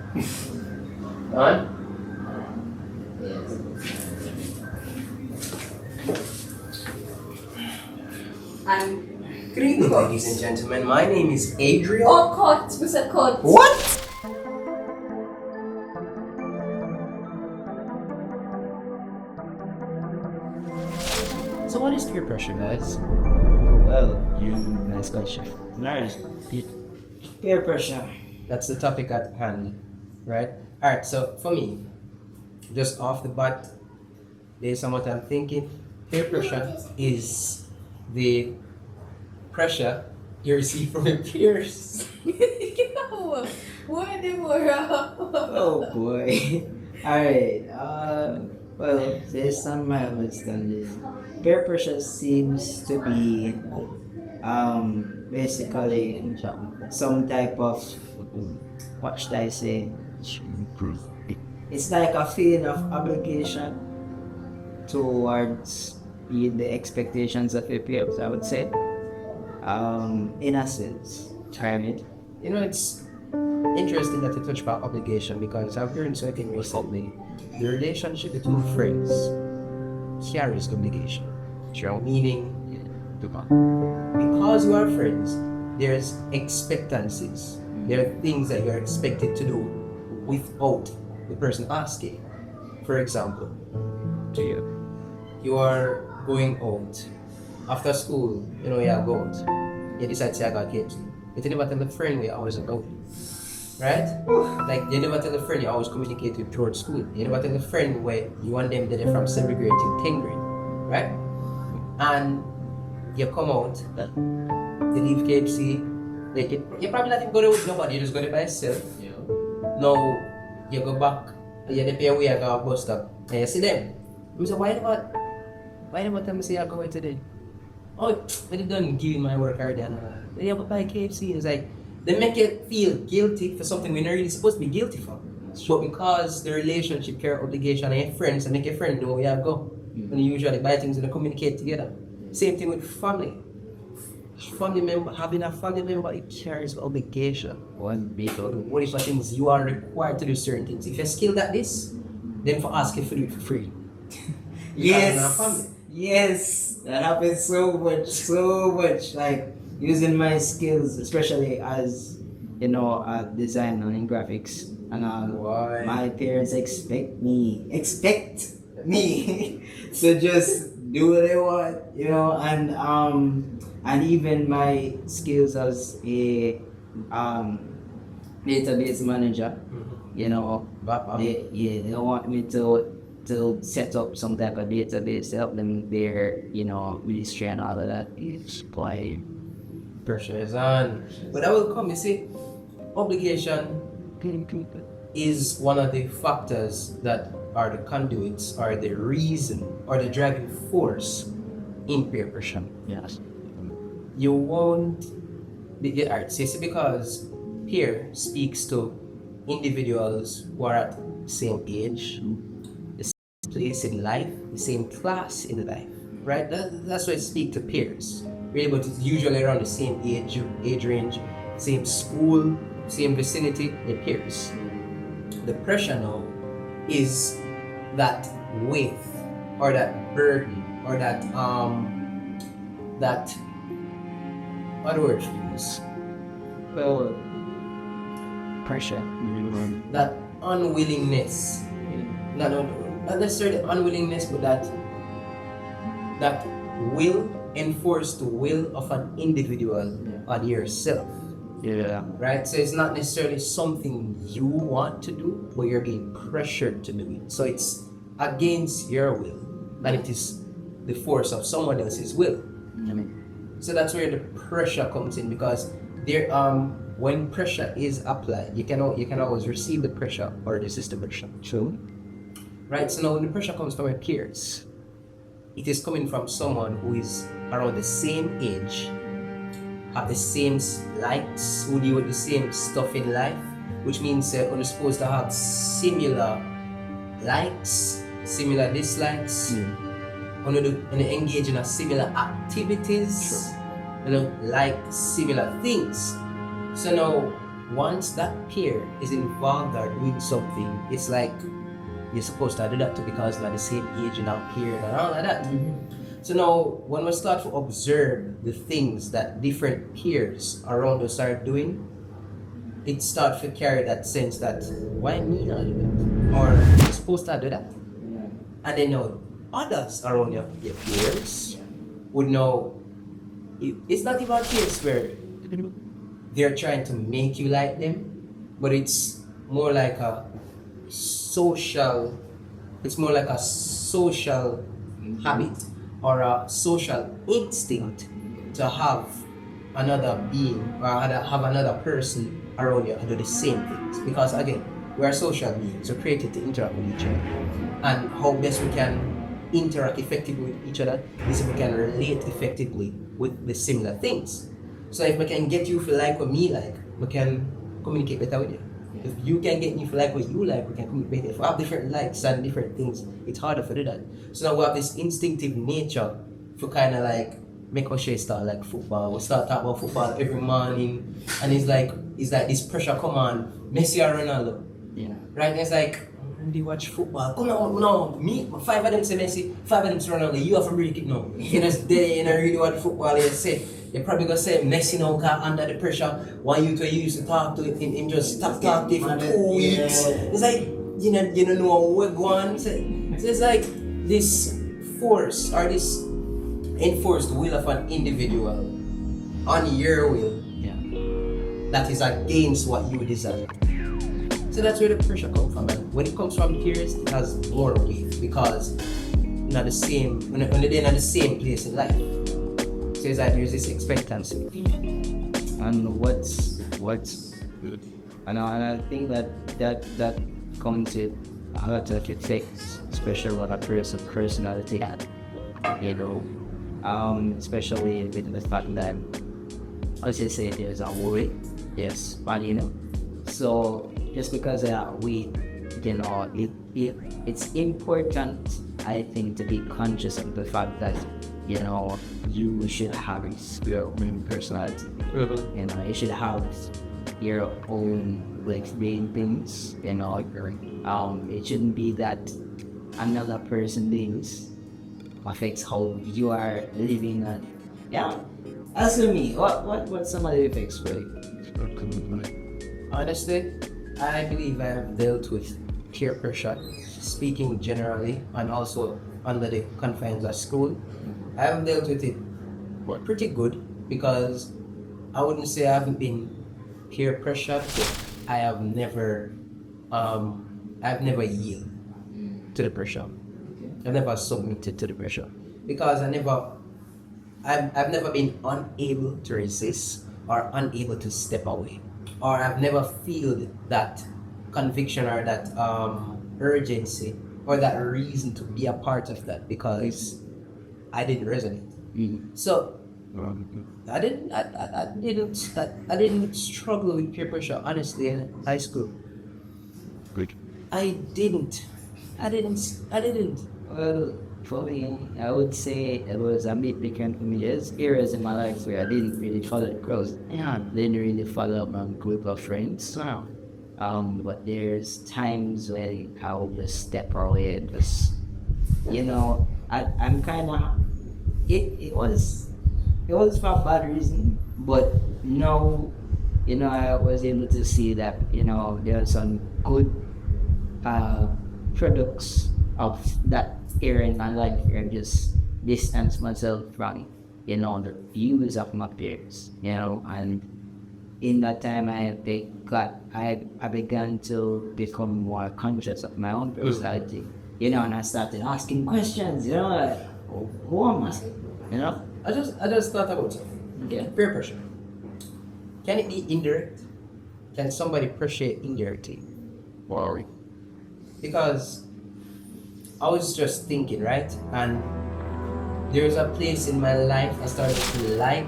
On? And Greetings, ladies and gentlemen. My name is Adrian. oh, cut. We said cut. What? So what is peer pressure, guys? Well, nice question. Nice. Peer pressure. That's the topic at hand, right? Alright, so for me, just off the bat, based on what I'm thinking, peer pressure is the pressure you receive from your peers. What the world? Oh boy. Alright. Well, based on my understanding, peer pressure seems to be basically some type of, what should I say? It's like a feeling of obligation towards the expectations of your peers, I would say. In a sense, right? You know, it's interesting that you touch about obligation because I've learned something recently. The relationship between friends carries obligation. Meaning, because you are friends, there's expectancies. There are things that you are expected to do without the person asking. For example, you are going out after school, you know, you are going out. You decide to say I got kids. You never tell the friend we always about. Right? Like, you never tell the friend you always communicate with towards school. You never tell the friend where you want them that they're from 7th grade to 10th grade. Right? And you come out, you leave KFC, like you're probably not even going with nobody, you just go there by yourself. Yeah. Now, you go back, you pay away at our bus stop, and you see them. I say, why never tell me say you're going today? Oh, but they done give you my work already. Then you have to buy KFC. It's like, they make you feel guilty for something we're not really supposed to be guilty for. But because the relationship, care, obligation, and your friends, and make your friend know where you go. When you usually buy things and communicate together. Same thing with family. Having a family member, it carries obligation. One big What if things you are required to do certain things? If you're skilled at this, then for ask you to do it for free. Yes, that happens so much. Like using my skills, especially as you know, designer in graphics, and Why? my parents expect me to just do what they want, you know, and even my skills as a database manager, you know, they want me to set up some type of database, help them their, you know, ministry and all of that. It's quite Pressure is on. But that will come, you see, obligation is one of the factors that are the conduits, or the reason, or the driving force in peer pressure. yes. You won't be arts, because peer speaks to individuals who are at the same age, the same place in life, the same class in life, right? That's why I speak to peers. Really, but it's usually around the same age range, same school, same vicinity, the peers. The pressure now is that weight, or that burden, or that what word to use? Well, pressure. That unwillingness, not necessarily unwillingness, but that will enforce the will of an individual on yourself. Yeah. Right? So it's not necessarily something you want to do, but you're being pressured to do it. So it's against your will, and it is the force of someone else's will. So that's where the pressure comes in, because there when pressure is applied, you can always receive the pressure or resist the pressure. True. Right? So now when the pressure comes from your peers, it is coming from someone who is around the same age, have the same likes, who deal with the same stuff in life, which means you're supposed to have similar likes, similar dislikes, and engage in a similar activities, like similar things. So now once that peer is involved or doing something, it's like you're supposed to do that too because they're the same age and now peer and all of that. So now, when we start to observe the things that different peers around us are doing, it starts to carry that sense that, why me not do that? Or you're supposed to do that? And then now, others around your peers would know, it's not even a case where they're trying to make you like them, but it's more like a social habit or a social instinct to have another being or have another person around you and do the same things. Because again, we are social beings, we're created to interact with each other. And how best we can interact effectively with each other is if we can relate effectively with the similar things. So if we can get you to like what me like, we can communicate better with you. If you can get me to like what you like, we can communicate better. If we have different likes and different things, it's harder for do that. So now we have this instinctive nature to kind of like make us start like football. We start talking about football every morning, and it's like this pressure come on, Messi or Ronaldo. Yeah. Right? And it's like, they watch football. Come on, no, me, 5 of them say Messi, 5 of them say Ronaldo. You have to break it now. You know, they really watch football. You say, you're probably gonna say Messi now got under the pressure. One you used to talk to him just stop talking for 2 weeks. It's like you don't know what going on. So it's like this force or this enforced will of an individual on your will that is against what you desire. So that's where the pressure comes from. And when it comes from peers, it has more weight because you're not the same, when they're not the same place in life. So it's like there's this expectancy. And what's good? And I think that comes with a lot of effects, especially when a person's personality had, especially with the fact that, let's just say there's a worry, yes, but so just because we, it's important, I think, to be conscious of the fact that, you should have your own personality. You should have your own way of doing things. It shouldn't be that another person things affects how you are living. As for me, what some of the effects for you? Honestly, I believe I have dealt with peer pressure, speaking generally, and also under the confines of school. I have dealt with it pretty good because I wouldn't say I haven't been peer pressured, but I have never yielded to the pressure. I've never submitted to the pressure because I've never been unable to resist or unable to step away, or I've never felt that conviction or that urgency or that reason to be a part of that because I didn't resonate. So I didn't struggle with peer pressure honestly in high school. Good. I didn't. Well, for me, I would say it was a bit different for me. There's areas in my life where I didn't really follow the crowds. Didn't really follow my group of friends. But there's times when I will just step away and just, I'm kind of, it was for a bad reason, but now, I was able to see that, there are some good products of that era in my life where I just distance myself from, the views of my peers, and in that time I began to become more conscious of my own personality, and I started asking questions, like, who am I? I just thought about something. Peer pressure. Can it be indirect? Can somebody pressure indirectly? Worry. Because I was just thinking, right? And there's a place in my life I started to like